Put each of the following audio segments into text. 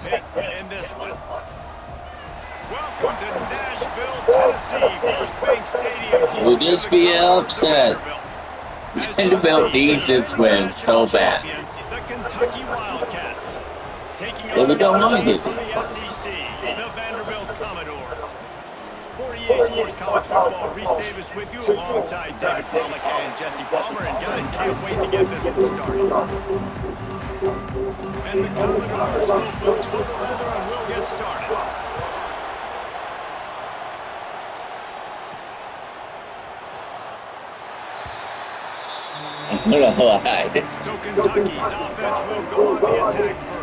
hit in this one. Welcome to Nashville, Tennessee, First Bank Stadium, Will home this of the be an Commodores of upset? Vanderbilt. Vanderbilt needs its win so bad. The Kentucky Wildcats, taking They on don't another want to team get from it. the SEC, the Vanderbilt Commodores. 48 Sports College Football, Reese Davis with you alongside David Pollack and Jesse Palmer. And guys, can't wait to get this one started. And the Commodores will put total leather and we'll get started. I'm gonna lie. So Kentucky's offense will go on the attack first.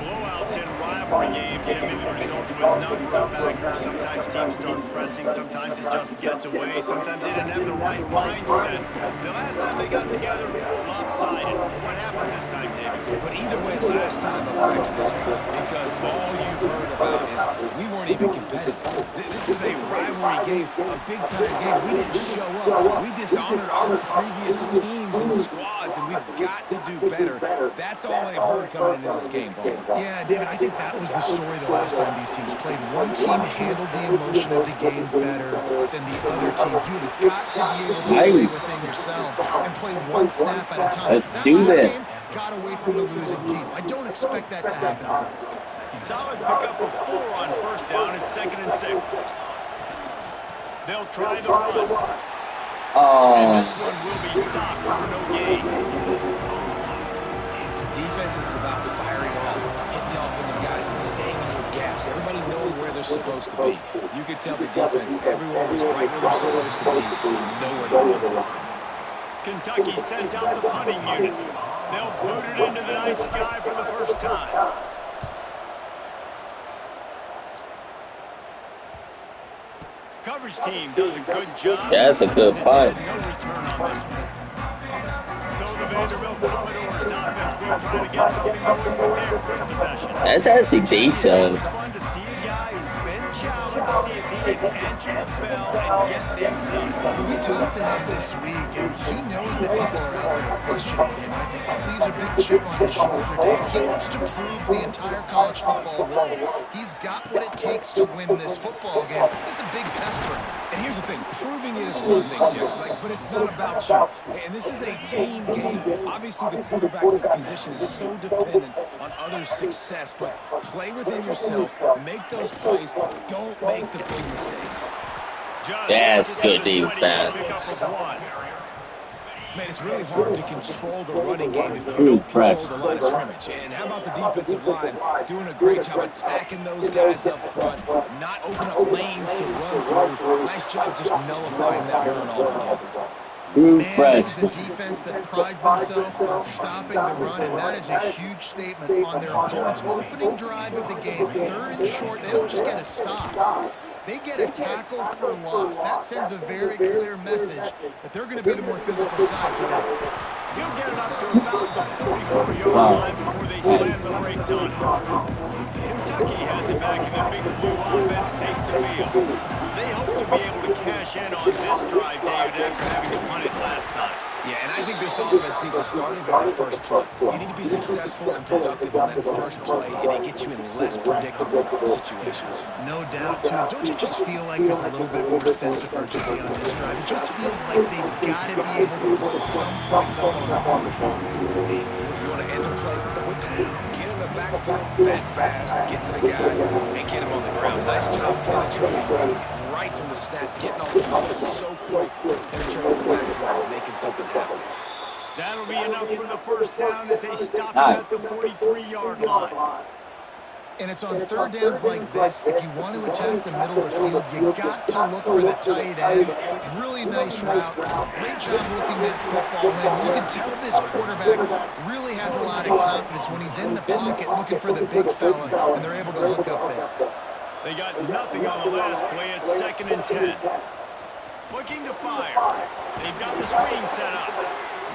Blowouts in rivalry games can be the result of a number of factors. Sometimes teams start pressing, sometimes it just gets away, sometimes they didn't have the right mindset. The last time they got together, lopsided. What happens this time, David? But either way, last time affects this time because all you've heard about is we weren't even competitive. This is a rivalry game, a big-time game. We didn't show up. We dishonored our previous teams and squads, and we've got to do better. That's all they've heard coming into this game, Paul. Yeah, David, I think that was the story the last time these teams played. One team handled the emotion of the game better than the other team. You've got to be able to play within yourself and play one snap at a time. Let's That do last this. game got away from the losing team. I don't expect that to happen today. Solid pickup of 4 on first down. It's 2nd and 6. They'll try the run. And this one will be stopped for no gain. Defense is about firing off, hitting the offensive guys, and staying in your gaps. Everybody knowing where they're supposed to be. You could tell the defense, everyone was right where they're supposed to be, nowhere to run. Kentucky sent out the punting unit. They'll boot it into the night sky for the first time. Coverage team does a good job. Yeah, that's a good punt. No return on this one. So the Vanderbilt Commodores offense will try to get something going with their first possession. That's actually decent. It's fun to see a guy who's been challenged, see if he can answer the bell and get things done. We talked to him this week, and he knows that people are out there questioning him. I think that leaves a big chip on his shoulder, Dave. He wants to prove to the entire college football world he's got what it takes to win this football game. It's a big test for him. And here's the thing, proving it is one thing, Jess, but it's not about you. And this is a team game. Obviously, the quarterback position is so dependent on others' success, but play within yourself, make those plays, don't make the big mistakes. That's good defense. Man, it's really hard to control the running game if you don't control the line of scrimmage. And how about the defensive line doing a great job attacking those guys up front, not opening up lanes to run through. Nice job just nullifying that run altogether. Man, this is a defense that prides themselves on stopping the run, and that is a huge statement on their opponent's opening drive of the game. 3rd and short, they don't just get a stop. They get a tackle for loss. That sends a very clear message that they're going to be the more physical side today. He'll get it up to about the 44-yard line before they slam the brakes on it. Kentucky has it back, and the big blue offense takes the field. They hope to be able to cash in on this drive, David, after having to punt it last time. Yeah, and I think this offense needs to start with the first play. You need to be successful and productive on that first play, and it gets you in less predictable situations. No doubt, too. Don't you just feel like there's a little bit more sense of urgency on this drive? It just feels like they've got to be able to put some points up on the board. You want to end the play quickly, get in the backfield that fast, get to the guy, and get him on the ground. Nice job penetrating right from the snap, getting off the ball so quick, penetrating the backfield, making something happen. That'll be enough for the first down as they stop him at the 43-yard line. And it's on 3rd downs like this, if you want to attack the middle of the field, you got to look for the tight end. Really nice route. Great job looking at football, man. You can tell this quarterback really has a lot of confidence when he's in the pocket looking for the big fella, and they're able to hook up there. They got nothing on the last play. It's 2nd and 10. Looking to fire. They've got the screen set up.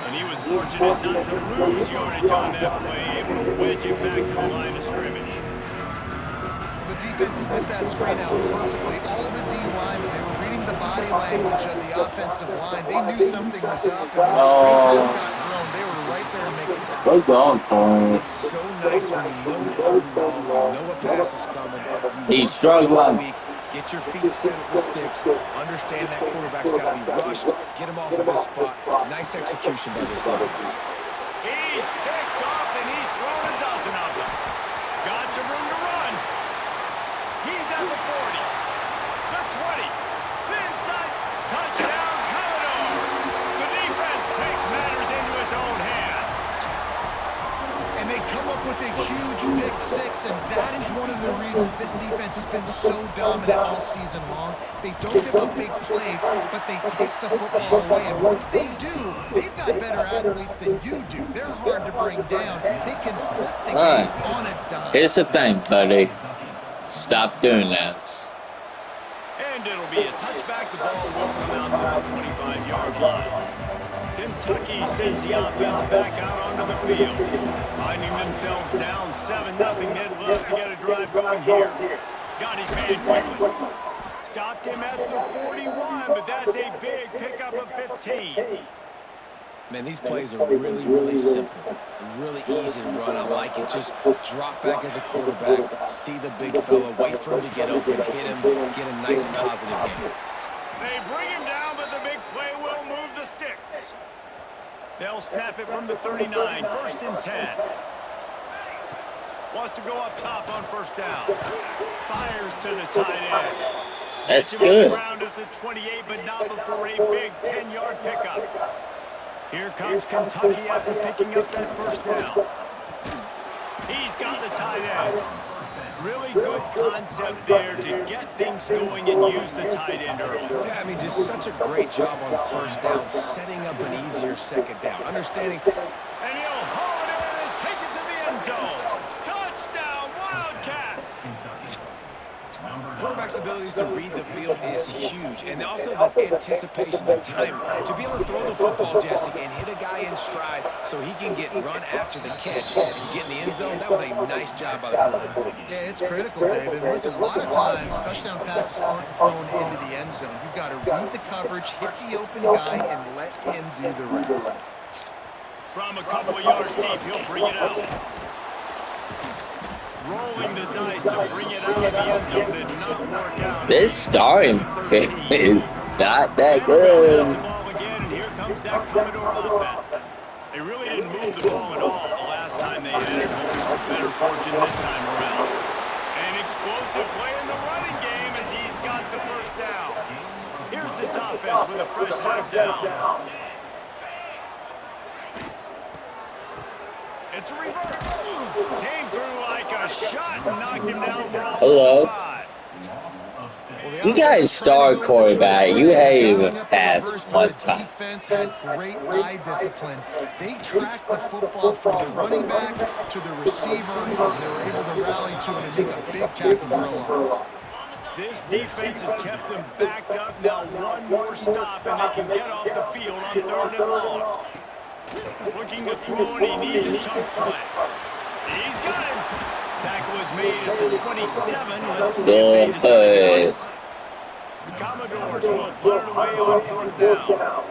And he was fortunate not to lose yardage on that play, able to wedge it back to the line of scrimmage. The defense sniffed that screen out perfectly. All the D linemen, they were reading the body language of the offensive line. They knew something was up, and when the screen pass got thrown, they were right there making make a tackle. We're going for It's so nice when you know it's third and long, you know a pass is coming, you He's work hard all struggling. week, get your feet set at the sticks, understand that quarterback's got to be rushed, get him off of his spot. Nice execution by this defense. He's picked off, and he's thrown a dozen of them. Got some room to run. He's at the 40, the 20, the inside. Touchdown, Commodores. The defense takes matters into its own hands. And they come up with a huge pick six, and that is one of the reasons this defense has been so dominant all season long. They don't give up big plays, but they take the football away. And once they do, they've got better athletes than you do. They're hard to bring down. They can flip the game on a dime. Here's the thing, buddy. Stop doing that. And it'll be a touchback. The ball will come out to the 25-yard line. Kentucky sends the offense back out onto the field. Finding themselves down 7-0. They'd love to get a drive going here. Got his man quickly. Stopped him at the 41, but that's a big pickup of 15. Man, these plays are really, really simple. Really easy to run. I like it. Just drop back as a quarterback, see the big fella, wait for him to get open, hit him, get a nice positive game. They bring him down, but the big play will move the sticks. They'll snap it from the 39, 1st and 10. Wants to go up top on first down. Fires to the tight end. That's Gets him on the good. ground at the 28, but not before a big 10-yard pickup. Here comes Kentucky after picking up that first down. He's got the tight end. Really good concept there to get things going and use the tight end early. Yeah, I mean, just such a great job on first down, setting up an easier second down. Understanding. And he'll haul it in and take it to the end zone. Touchdown, Wildcats! Quarterback's abilities to read the field is huge, and also the anticipation, the timing. To be able to throw the football, Jesse, and hit a guy in stride so he can get run after the catch and get in the end zone, that was a nice job by the quarterback. Yeah, it's critical, David. Listen, a lot of times, touchdown passes aren't thrown into the end zone. You've got to read the coverage, hit the open guy, and let him do the rest. From a couple of yards deep, he'll bring it out. Rolling the dice to bring it out of the end zone did not work out. This starting pick is not that Vanderbilt has good. the ball again, and here comes that Commodore offense. They really didn't move the ball at all the last time they had it, hoping for better fortune this time around. An explosive play in the running game as he's got the first down. Here's this offense with a fresh set of downs. It's a reverse. Came through like a shot and knocked him down for almost 5. You guys star quarterback. You haven't even passed one time. Defense had great eye discipline. They tracked the football from the running back to the receiver, and they were able to rally to him and make a big tackle for a loss. This defense has kept them backed up. Now one more stop, and they can get off the field on 3rd and long. Looking to throw, and he needs a chunk play. He's got him. Tackle is made at the 27. Let's see if they decide to punt. The Commodores will punt it away on 4th down.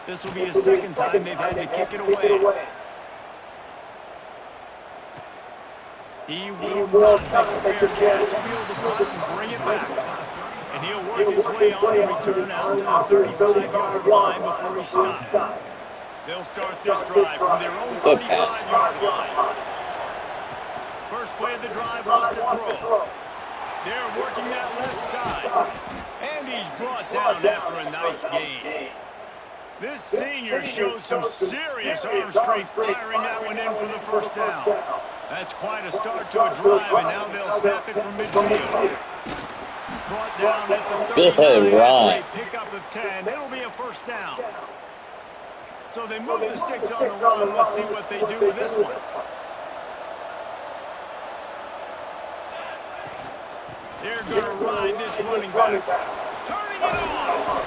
This will be the second time they've had to kick it away. He will not make a fair catch, field the punt, and bring it back. And he'll work his way on the return out to the 35-yard line before he stops. They'll start this drive from their own 35-yard line. First play of the drive was to throw. They're working that left side. And he's brought down after a nice gain. This senior shows some serious arm strength firing that one in for the first down. That's quite a start to a drive, and now they'll snap it from midfield. Brought down at the 39 after a pickup of 10. It'll be a first down. So they move the sticks on the run. Let's see what they do with this one. They're going to ride this running back. Turning it on.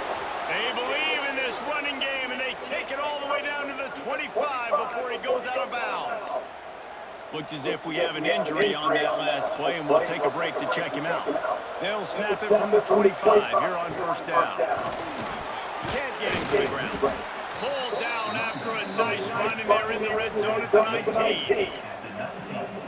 They believe in this running game, and they take it all the way down to the 25 before he goes out of bounds. Looks as if we have an injury on that last play, and we'll take a break to check him out. They'll snap it from the 25 here on first down. Can't get him to the ground. Pulled down after a nice run, and they're in the red zone at the 19.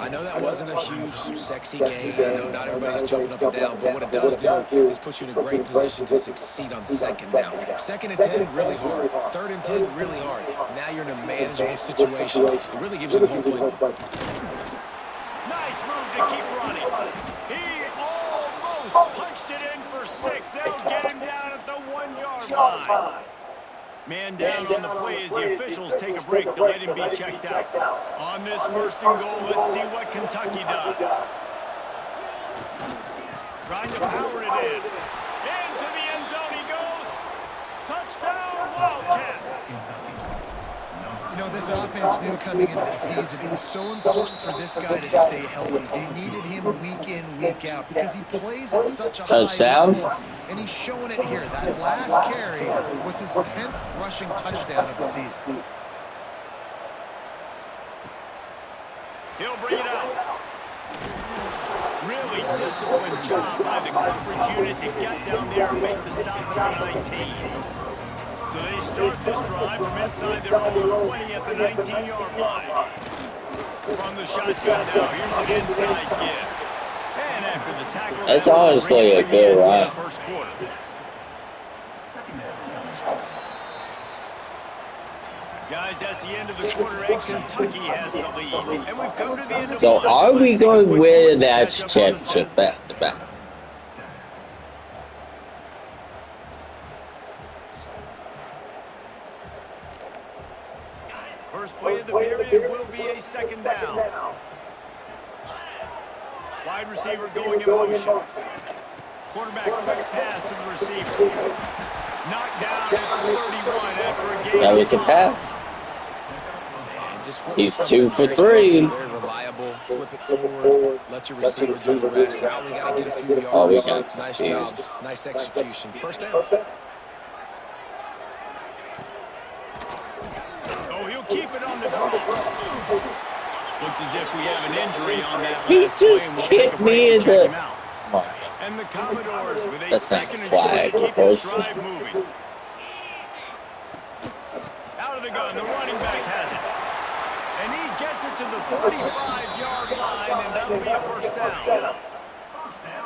I know that wasn't a huge, sexy gain. I know not everybody's jumping up and down, but what it does do is put you in a great position to succeed on second down. Second and 10, really hard. Third and 10, really hard. Now you're in a manageable situation. It really gives you the whole playbook. Nice move to keep running. He almost punched it in for 6. They'll get him down at the 1-yard line. Man down on the play as the officials take a break to let him be checked out. On this 1st and goal, let's see what Kentucky does. Trying to power it in. Into the end zone he goes. Touchdown, Wildcats. You know, this offense knew coming into the season it was so important for this guy to stay healthy. They needed him week in, week out because he plays at such a high level, and he's showing it here. That last carry was his 10th rushing touchdown of the season. He'll bring it out. Really disciplined job by the coverage unit to get down there and make the stop at the 19. So they start this drive from inside their own 20 at the 19-yard line. From the shotgun now, here's an inside give. And after the tackle, that's honestly a good run. First quarter. Guys, that's the end of the quarter, and Kentucky has the lead. And we've come to the end of So one. are we going to win that championship back to back? First play of the period will be a 2nd down. Wide receiver going in motion. Quarterback quick pass to the receiver. Knocked down at 31 after a game. That was a pass. He's 2 for 3. Very reliable. Flip it forward. Let your receiver do the rest. Now we got to get a few yards. Oh, we got nice job. Nice execution. First down. Oh, he'll keep it on the draw. Looks as if we have an injury on that He last just play, and we'll kicked take a break me to in check the... him out. Oh, And the Commodores with a that's not 2nd and short flag, to keep of this course. drive moving. Out of the gun, the running back has it. And he gets it to the 45-yard line, and that'll be a first down.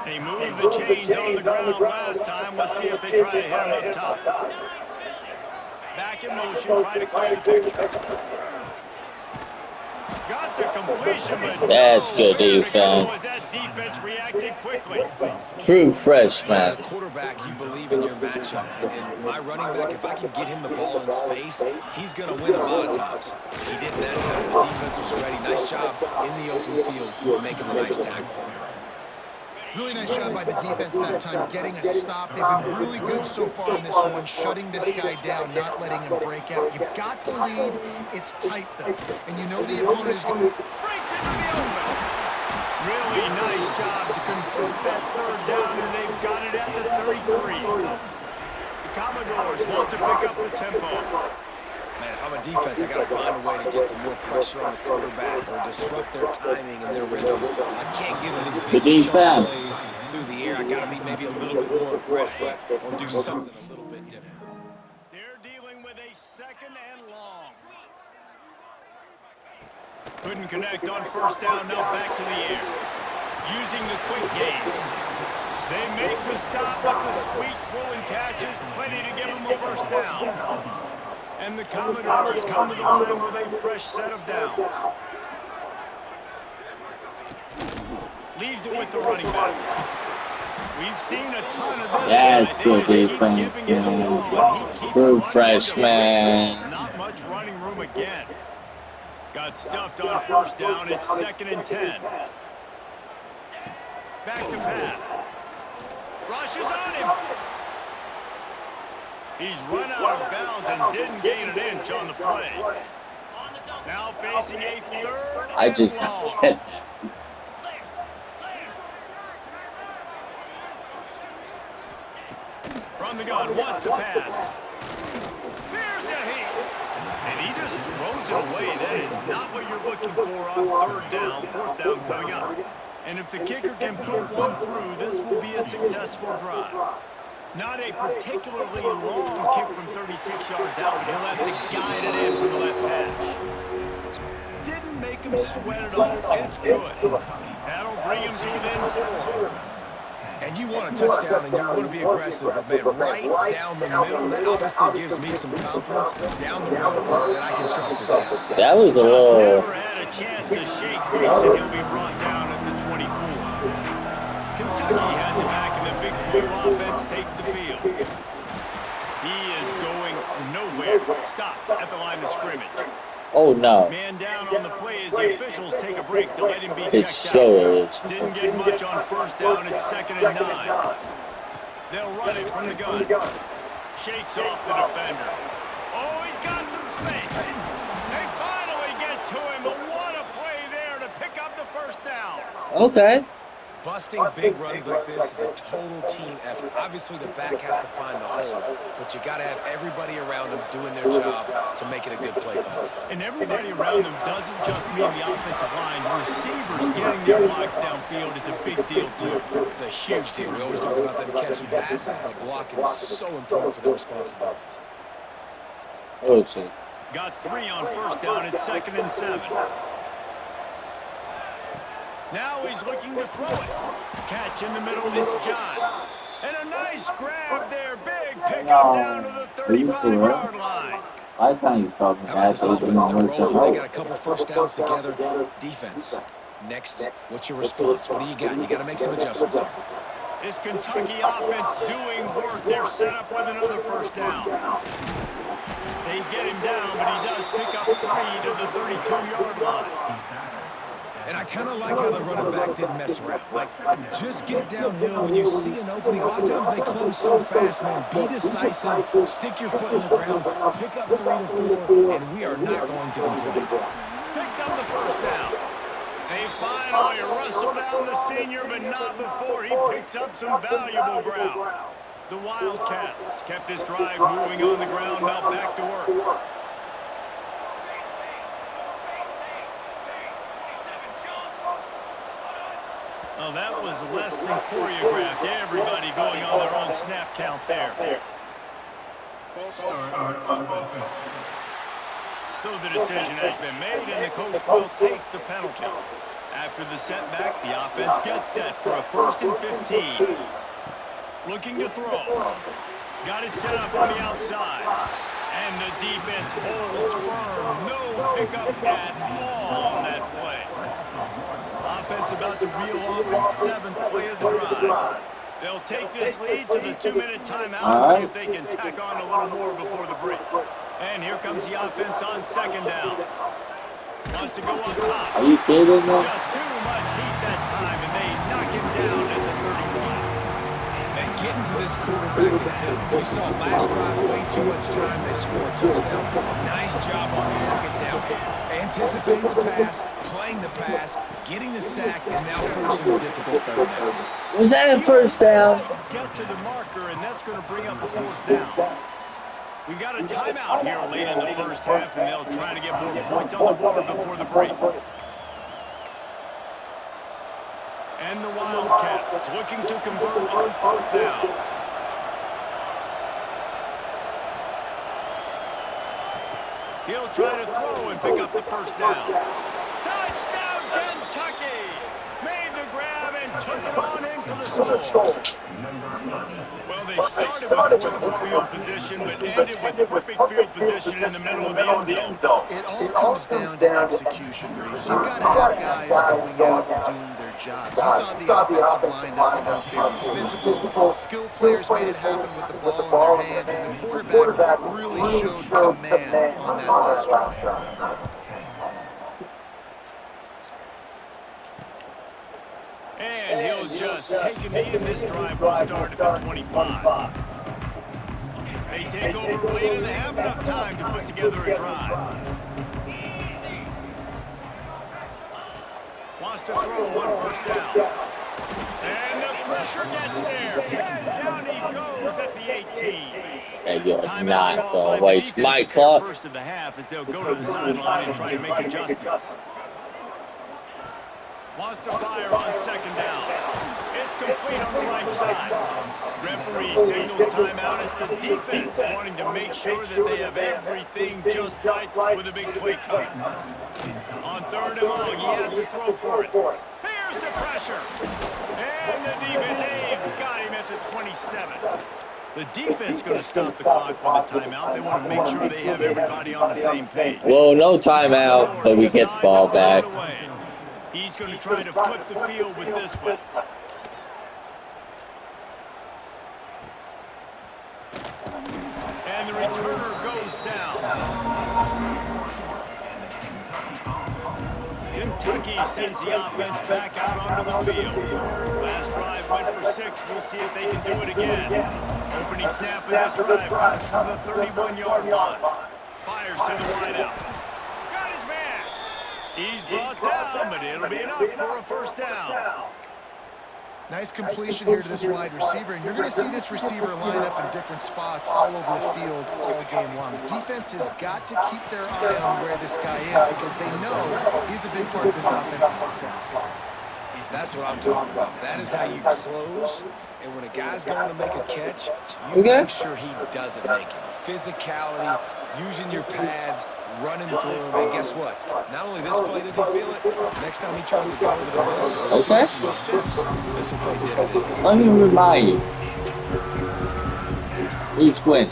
They moved the chains on the ground last time. Let's see if they try to hit him up top. Back in motion, trying to clear the picture. Got the completion, but that's good defense. that defense reacted quickly. True freshman. As a quarterback, you believe in your matchup. And my running back, if I can get him the ball in space, he's going to win a lot of times. He didn't that time. The defense was ready. Nice job in the open field, making the nice tackle. Really nice job by the defense that time, getting a stop. They've been really good so far in this one, shutting this guy down, not letting him break out. You've got the lead. It's tight, though. And you know the opponent is going to... Breaks into the open. Really nice job to convert that 3rd down, and they've got it at the 33. The Commodores want to pick up the tempo. Man, if I'm a defense, I got to find a way to get some more pressure on the quarterback or disrupt their timing and their rhythm. I can't give them these big shot plays through the air. I got to be maybe a little bit more aggressive or do something a little bit different. They're dealing with a 2nd and long. Couldn't connect on 1st down, now back to the air. Using the quick game. They make the stop with the sweet throwing catches, plenty to give them a 1st down. And the Commodores come to the line with a fresh set of downs. Leaves it with the running back. We've seen a ton of this. That's good defense. True freshman. Not much running room again. Got stuffed on 1st down. It's 2nd and 10. Back to pass. Rushes on him. He's run out of bounds and didn't gain an inch on the play. Now facing a 3rd I just and long. don't get that. From the gun, wants to pass. There's a hit. And he just throws it away. That is not what you're looking for on 3rd down. 4th down coming up. And if the kicker can put one through, this will be a successful drive. Not a particularly long kick from 36 yards out, but he'll have to guide it in from the left hash. Didn't make him sweat at all. It's good. That'll bring him to within 4. And you want a touchdown and you want to be aggressive, but man, right down the middle, that obviously gives me some confidence down the road that I can trust this guy. That was a little... Never had a chance to shake loose, and he'll be brought down at the 24. Kentucky has it back, and the big blue offense takes the field. He is going nowhere. Stop at the line of scrimmage. Oh, no. Man down on the play as the officials take a break to let him be checked It so out. is. Didn't get much on first down. It's 2nd and 9. They'll run it from the gun. Shakes off the defender. Oh, he's got some space. They finally get to him, but what a play there to pick up the first down. Okay. Busting big runs like this is a total team effort. Obviously, the back has to find the hole, but you got to have everybody around them doing their job to make it a good play call. And everybody around them doesn't just mean the offensive line. Receivers getting their blocks downfield is a big deal, too. It's a huge deal. We always talk about them catching passes, but blocking is so important for their responsibilities. Let's see. Got 3 on first down. It's 2nd and 7. Now he's looking to throw it. Catch in the middle, it's John. And a nice grab there. Big pickup down to the 35-yard line. Why can't you talk How about this offense? They're rolling. They got a couple first downs together. Defense. Next, what's your response? What do you got? You got to make some adjustments here. This Kentucky offense doing work. They're set up with another first down. They get him down, but he does pick up 3 to the 32-yard line. And I kind of like how the running back didn't mess around. Like, just get downhill when you see an opening. A lot of times they close so fast, man. Be decisive, stick your foot in the ground, pick up 3 to 4, and we are not going to complain. Picks up the first down. They finally wrestle down the senior, but not before he picks up some valuable ground. The Wildcats kept this drive moving on the ground, now back to work. Oh, that was less than choreographed. Everybody going on their own snap count there. So the decision has been made, and the coach will take the penalty. After the setback, the offense gets set for a 1st and 15. Looking to throw. Got it set up on the outside. And the defense holds firm. No pickup at all on that play. Offense about to reel off its 7th play of the drive. They'll take this lead to the 2-minute timeout and see if they can tack on a little more before the break. And here comes the offense on 2nd down. Wants to go up top. Are you kidding me? Just too much heat that time, and they knock him down at the 31. And getting to this quarterback is pivotal. We saw last drive way too much time. They score a touchdown. Nice job on 2nd down. Anticipating the pass, playing the pass, getting the sack, and now forcing a difficult 3rd down. Was that a first down? Get to the marker, and that's going to bring up a 4th down. We've got a timeout here late in the first half, and they'll try to get more points on the board before the break. And the Wildcats looking to convert on 4th down. He'll try to throw and pick up the first down. Touchdown, Kentucky! Made the grab and took it on in for the score. Well, they started with horrible field position, but ended with perfect field position in the middle of the end zone. It all comes down to execution, Reese. You've got to have guys going out and doing their jobs. You saw the offensive line up front. They were physical. Skilled players made it happen with the ball in their hands, and the quarterback really showed command on that last drive. And he'll just take a knee, and this drive will start at the 25. They take over late and they have enough time to put together a drive. Wants to throw on first down. And the pressure gets there. And down he goes at the 18. And you're not going to waste my clock. First of the half as they'll go to the sideline and try to make adjustments. Wants to fire on 2nd down. It's complete on the right side. Referee signals timeout. It's the defense wanting to make sure that they have everything just right with a big play coming. On 3rd and long, he has to throw for it. Here's the pressure. And the defense, they've got him at the 27. The defense going to stop the clock with a timeout. They want to make sure they have everybody on the same page. Well, no timeout, but we get the ball back. He's going to try to flip the field with this one. And the returner goes down. Kentucky sends the offense back out onto the field. Last drive went for 6. We'll see if they can do it again. Opening snap of this drive comes from the 31-yard line. Fires to the wideout. Got his man. He's brought down, but it'll be enough for a first down. Nice completion here to this wide receiver, and you're going to see this receiver line up in different spots all over the field all game long. Defense has got to keep their eye on where this guy is because they know he's a big part of this offense's success. That's what I'm talking about. That is how you close, and when a guy's going to make a catch, you make sure he doesn't make it. Physicality, using your pads, running through him, and guess what? Not only this play does he feel it, next time he tries to go over the middle or his footsteps, this will pay dividends. Let me remind you. Each win.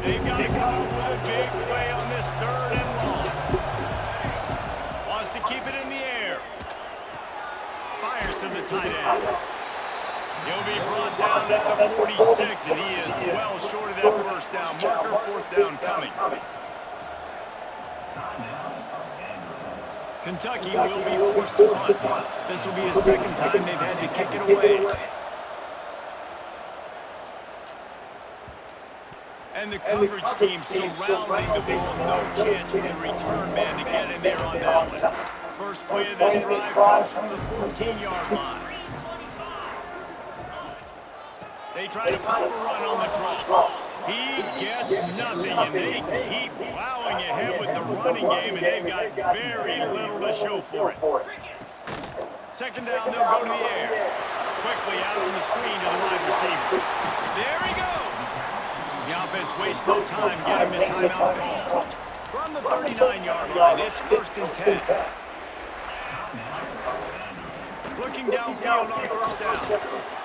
They've got to come up with a big play on this 3rd and long. Wants to keep it in the air. Fires to the tight end. He'll be brought down at the 46, and he is well short of that first down. Marker 4th down coming. Kentucky will be forced to punt. This will be the 2nd time they've had to kick it away. And the coverage team surrounding the ball. No chance for the return man to get in there on that one. First play of this drive comes from the 14-yard line. They try to pop a run on the draw. He gets nothing, and they keep plowing ahead with the running game, and they've got very little to show for it. 2nd down, they'll go to the air. Quickly out on the screen to the wide receiver. There he goes. The offense wastes no time getting the timeout call. From the 39-yard line, it's 1st and 10. Looking downfield on 1st down.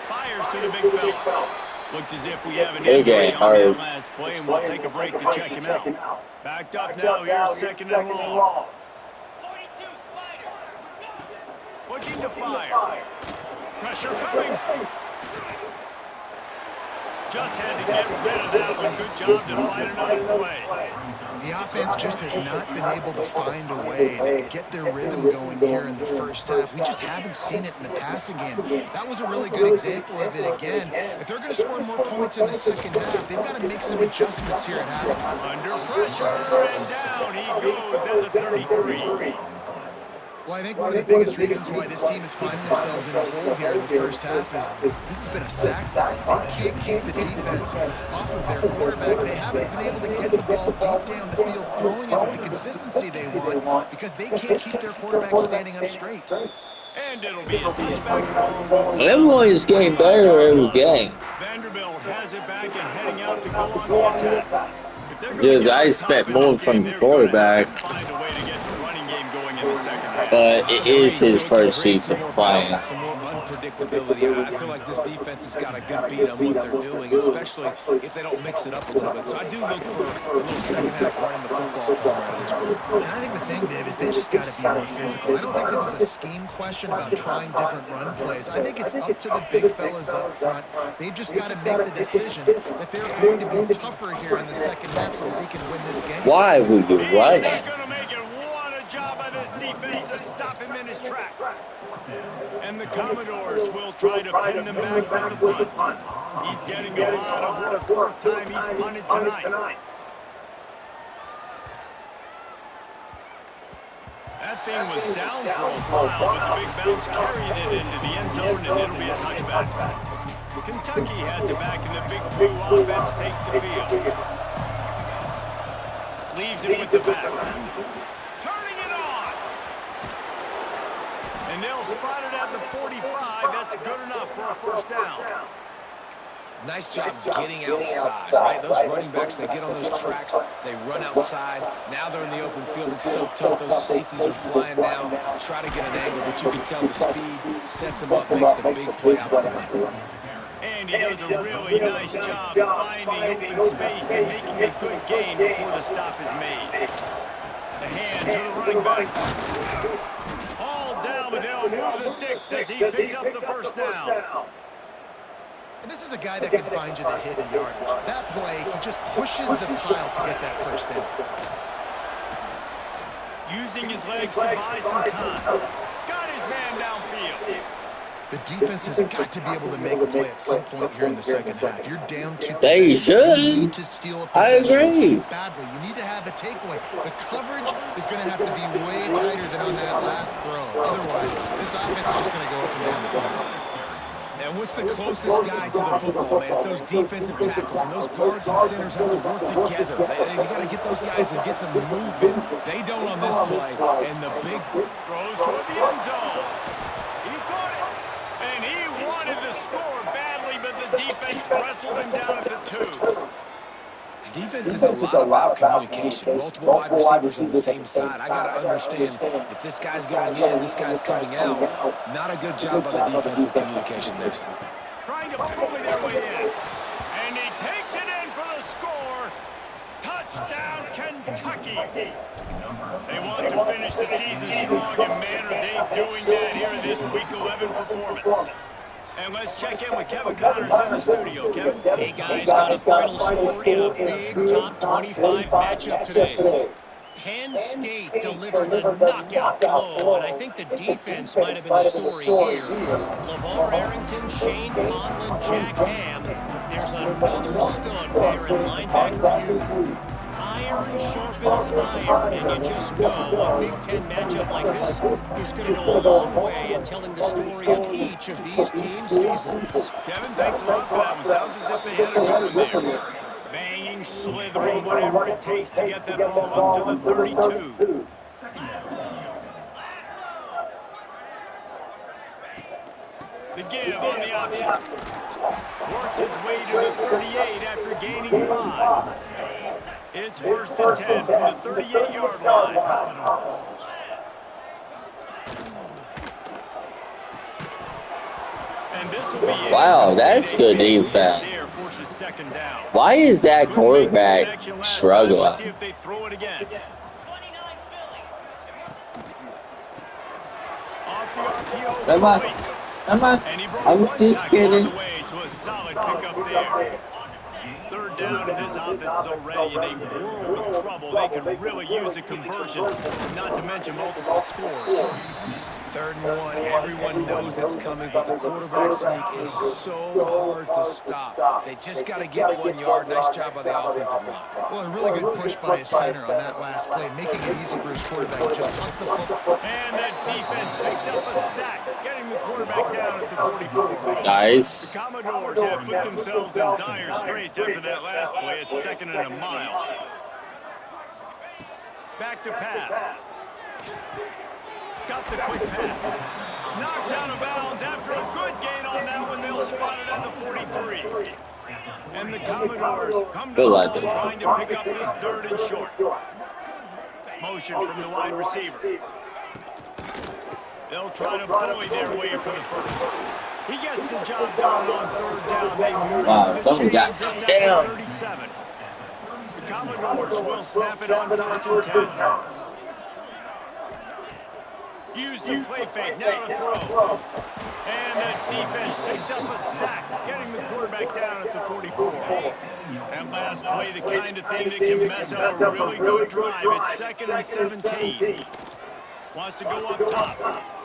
Fires to the big fella. Looks as if we have an injury on that last play, and we'll take a break to check him out. Backed up now, here's 2nd and long. Looking to fire. Pressure coming. Just had to get rid of that one. Good job to find another play. The offense just has not been able to find a way to get their rhythm going here in the first half. We just haven't seen it in the passing game. That was a really good example of it again. If they're going to score more points in the second half, they've got to make some adjustments here at half. Under pressure, and down he goes at the 33. Well, I think one of the biggest reasons why this team is finding themselves in a hole here in the first half is this has been a sack battle. They can't keep the defense off of their quarterback. They haven't been able to get the ball deep down the field, throwing it with the consistency they want because they can't keep their quarterback standing up straight. And it'll be a touchback ball. Everyone is getting better every game. Vanderbilt has it back and heading out to go on the attack. Dude, I expect more from the quarterback. But it is his first season playing. Some more unpredictability. I feel like this defense has got a good beat on what they're doing, especially if they don't mix it up a little bit. So I do look for a little second half running the football coming out of this group. And I think the thing, Dave, is they just got to be more physical. I don't think this is a scheme question about trying different run plays. I think it's up to the big fellas up front. They've just got to make the decision that they're going to be tougher here in the second half so that they can win this game. Why would you run it? Job by this defense to stop him in his tracks. And the Commodores will try to pin them back with the punt. He's getting a lot of work. Fourth time he's punted tonight. That thing was down for a while, but the big bounce carried it into the end zone, and it'll be a touchback. Kentucky has it back, and the big blue offense takes the field. Leaves it with the back. And And they'll spot it at the 45. That's good enough for a first down. Nice job getting outside, right? Those running backs, they get on those tracks, they run outside. Now they're in the open field. It's so tough. Those safeties are flying now. Try to get an angle, but you can tell the speed sets them up, makes the big play out to the left. And he does a really nice job finding open space and making a good gain before the stop is made. The hand to the running back. All down, but they'll move the sticks as he picks up the first down. And this is a guy that can find you the hidden yardage. That play, he just pushes the pile to get that first down. Using his legs to buy some time. Got his man downfield. The defense has got to be able to make a play at some point here in the second half. You're down 2 They possessions. should. You need to steal a I possession agree. badly. You need to have a takeaway. The coverage is going to have to be way tighter than on that last throw. Otherwise, this offense is just going to go up and down the field. And what's the closest guy to the football, man? It's those defensive tackles, and those guards and centers have to work together. They got to get those guys and get some movement. They don't on this play, and the big Throws toward the end zone. He caught it, and he wanted to score badly, but the defense wrestles him down at the 2. defense is a lot about communication. Multiple wide receivers on the same side. I got to understand if this guy's going in, this guy's coming out. Not a good job by the defense with communication there. Trying to bully their way in. And he takes it in for the score. Touchdown, Kentucky. They want to finish the season strong, and man, are they doing that here in this Week 11 performance. And let's check in with Kevin Connors in the studio. Kevin? Hey, guys, got a final score in a big top 25 matchup today. Penn State delivered the knockout blow, and I think the defense might have been the story here. LeVar Arrington, Shane Conlon, Jack Ham. There's another stud there in linebacker U. Iron sharpens iron, and you just know a Big Ten matchup like this is going to go a long way in telling the story of each of these teams' seasons. Kevin, thanks a lot for that one. Sounds as if they had a good one there. Banging, slithering, whatever it takes to get that ball up to the 32. The give on the option. Works his way to the 38 after gaining 5. It's 1st and 10 from the 38-yard line. And this will be Wow, that's good defense. Why is that quarterback struggling? Let's see if they throw it again. Off the RPO. Come on. Come on. And he brought I'm one just tackle on kidding. the way to a solid pickup there. 3rd down, and this offense is already in a world of trouble. They could really use a conversion, not to mention multiple scores. 3rd and 1, everyone knows it's coming, but the quarterback sneak is so hard to stop. They just got to get 1 yard. Nice job by the offensive line. Well, a really good push by his center on that last play, making it easy for his quarterback to just tuck the football. And that defense picks up a sack, getting the quarterback down at the 44. Nice. The Commodores have put themselves in dire straits after that last play. It's 2nd and a mile. Back to pass. Got the quick pass. Knocked out of bounds after a good gain on that one. They'll spot it at the 43. And the Commodores come to the ball trying to pick up this 3rd and short. Motion from the wide receiver. They'll try to bully their way for the first. He gets the job done on 3rd down. They move the chains at the 37. The Commodores will snap it on 1st and 10. Use the play fake, now to throw. And the defense picks up a sack, getting the quarterback down at the 44. That last play, the kind of thing that can mess up a really good drive. It's 2nd and 17. Wants to go up top.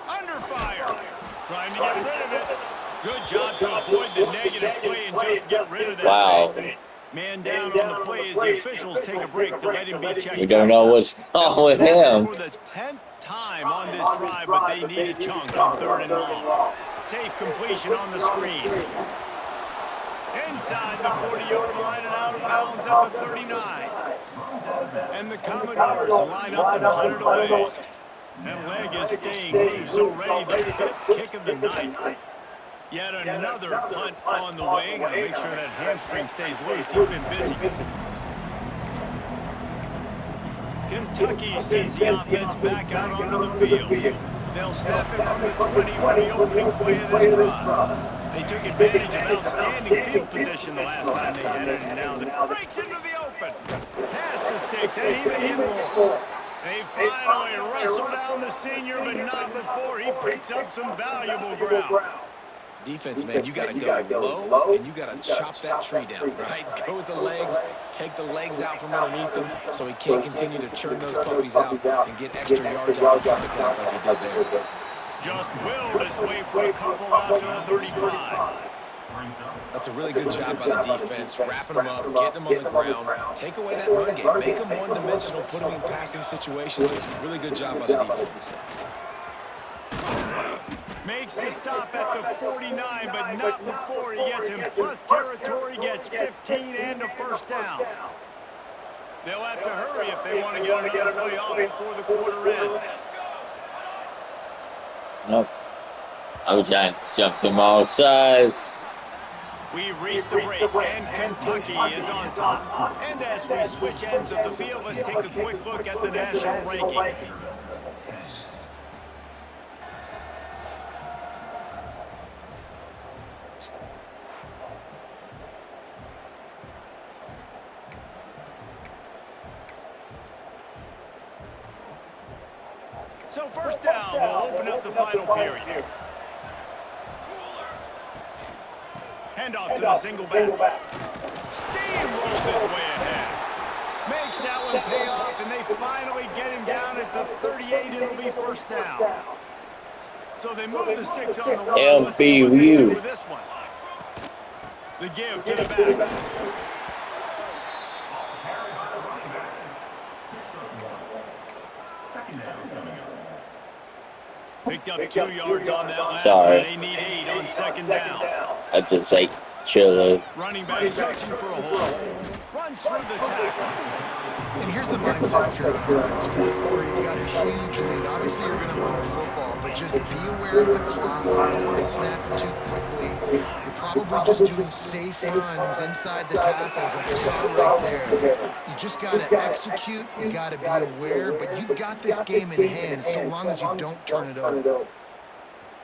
Under fire. Trying to get rid of it. Good job to avoid the negative play and just get rid of that. Wow. thing. Man down on the play as the officials take a break to let him be checked out. We don't know what's wrong with him. For the 10th time on this drive, but they need a chunk on 3rd and long. Safe completion on the screen. Inside the 40-yard line and out of bounds at the 39. And the Commodores line up to punt it away. That leg is staying loose already, the 5th kick of the night. Yet another punt on the wing. I'll make sure that hamstring stays loose. He's been busy. Kentucky sends the offense back out onto the field. They'll snap it from the 20 for the opening play of this drive. They took advantage of outstanding field position the last time they had it, and now it breaks into the open. Past the sticks, and even hit more. They finally wrestle down the senior, but not before he picks up some valuable ground. Defense, man, you got to go low, and you got to chop that tree down, right? Go with the legs, take the legs out from underneath them so he can't continue to churn those puppies out and get extra yards after contact like he did there. Just willed his way for a couple out to the 35. That's a really good job by the defense, wrapping them up, getting them on the ground. Take away that run game. Make them one-dimensional, put them in passing situations. Really good job by the defense. Makes the stop at the 49, but not before he gets in plus territory, gets 15 and a first down. They'll have to hurry if they want to get another play off before the quarter ends. Nope. I'm trying to jump them outside. We've reached the break, and Kentucky is on top. And as we switch ends of the field, let's take a quick look at the national rankings. So first down, we'll open up the final period. Handoff to the single back. Steamrolls his way ahead. Makes that one pay off, and they finally get him down at the 38. It'll be first down. So they move the sticks on the run. Let's see what they do with this one. The give to the back. Picked up 2 yards on that last one. They need 8 on second down. I just like chilling. Running back searching for a hole. Runs through the tackle. And here's the mindset if you're on offense. Fourth quarter, you've got a huge lead. Obviously, you're going to run the football, but just be aware of the clock. You don't want to snap it too quickly. You're probably just doing safe runs inside the tackles like you saw right there. You just got to execute. You got to be aware, but you've got this game in hand so long as you don't turn it over.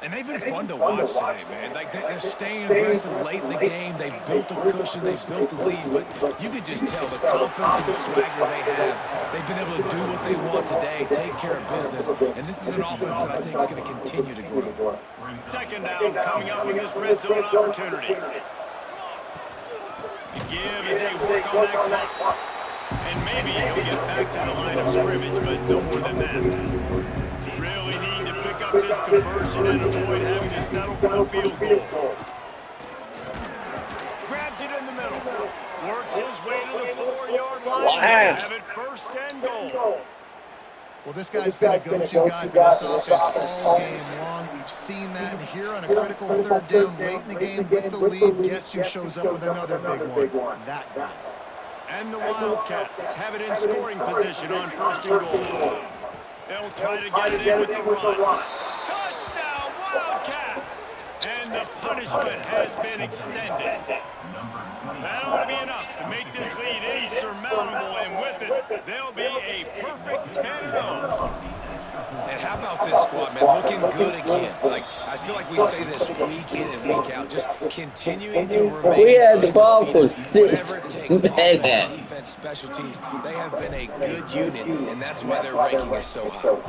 And they've been fun to watch today, man. Like, they're staying aggressive late in the game. They've built a cushion. They've built a lead. But you can just tell the confidence and the swagger they have. They've been able to do what they want today, take care of business. And this is an offense that I think is going to continue to grow. Second down coming up in this red zone opportunity. The give as they work on that clock. And maybe he'll get back to the line of scrimmage, but no more than that. Really need to pick up this conversion and avoid having to settle for the field goal. Grabs it in the middle. Works his way to the 4-yard line. Wow. Have it first and goal. Well, this guy's been a go-to guy for this offense all game long. We've seen that. And here on a critical third down late in the game with the lead, guess who shows up with another big one? That guy. And the Wildcats have it in scoring position on first and goal. They'll try to get it in with the run. Touchdown, Wildcats! And the punishment has been extended. That ought to be enough to make this lead insurmountable, and with it, they'll be a perfect 10-0. And how about this squad, man? Looking good again. Like, I feel like we say this week in and week out. Just continuing to remain. We had the ball for 6 minutes. Defense, special teams. They have been a good unit, and that's why their ranking is so high.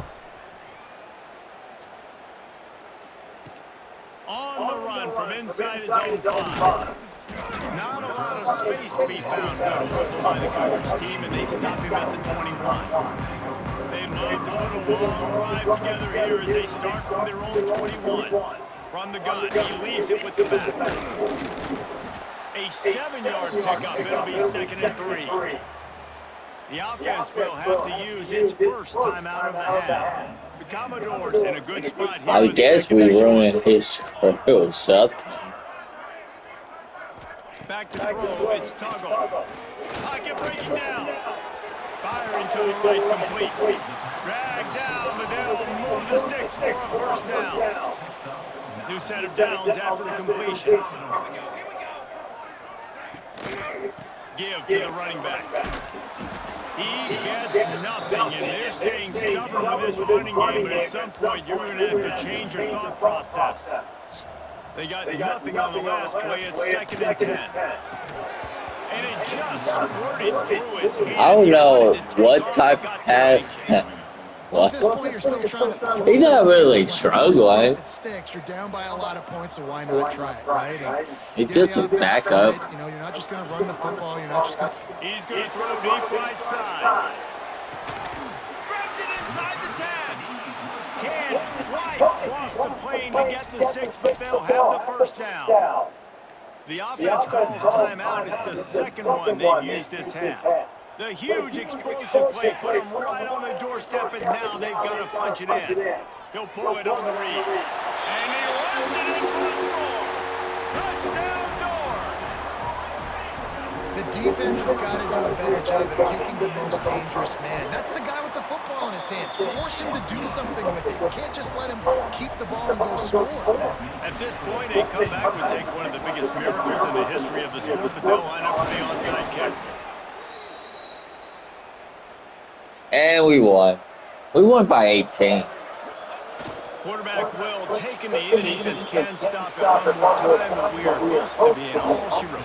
On the run from inside his own 5. Not a lot of space to be found. Good hustle by the coverage team, and they stop him at the 21. They love to put a long drive together here as they start from their own 21. From the gun, he leaves it with the back. A 7-yard pickup. It'll be 2nd and 3. The offense will have to use its first time out of the half. The Commodores in a good spot here. I guess we ruined his career, something. Back to throw, it's Tuggle. Pocket breaking down. Firing to the right, complete. Dragged down, but they'll move the sticks for a first down. New set of downs after the completion. Give to the running back. He gets nothing, and they're staying stubborn with this running game, but at some point you're going to have to change your thought process. They got nothing on the last play. It's 2nd and 10. And it just squirted through his hands. I don't know what type of pass. Well, at this point, you're still trying to He's not really struggling. It sticks. You're down by a lot of points, so why not try it, right? And He just a backup. You know, you're not just going to run the football. You're not just going to... He's going to throw deep right side. Grabs it inside the 10. Can't quite cross the plane to get the 6, but they'll have the first down. The offense calls timeout. It's the second one they've used this half. The huge explosive play put him right on the doorstep, and now they've got to punch it in. He'll pull it on the read. And he runs it in for a score. Touchdown Doors. The defense has got to do a better job of taking the most dangerous man. That's the guy with the football in his hands. Force him to do something with it. You can't just let him keep the ball and go score. At this point, a comeback would take one of the biggest miracles in the history of the sport, but they'll line up for the onside kick. And we won. We won by 18. Quarterback will take a knee. The defense can stop it one more time, but we are close to being all she wrote.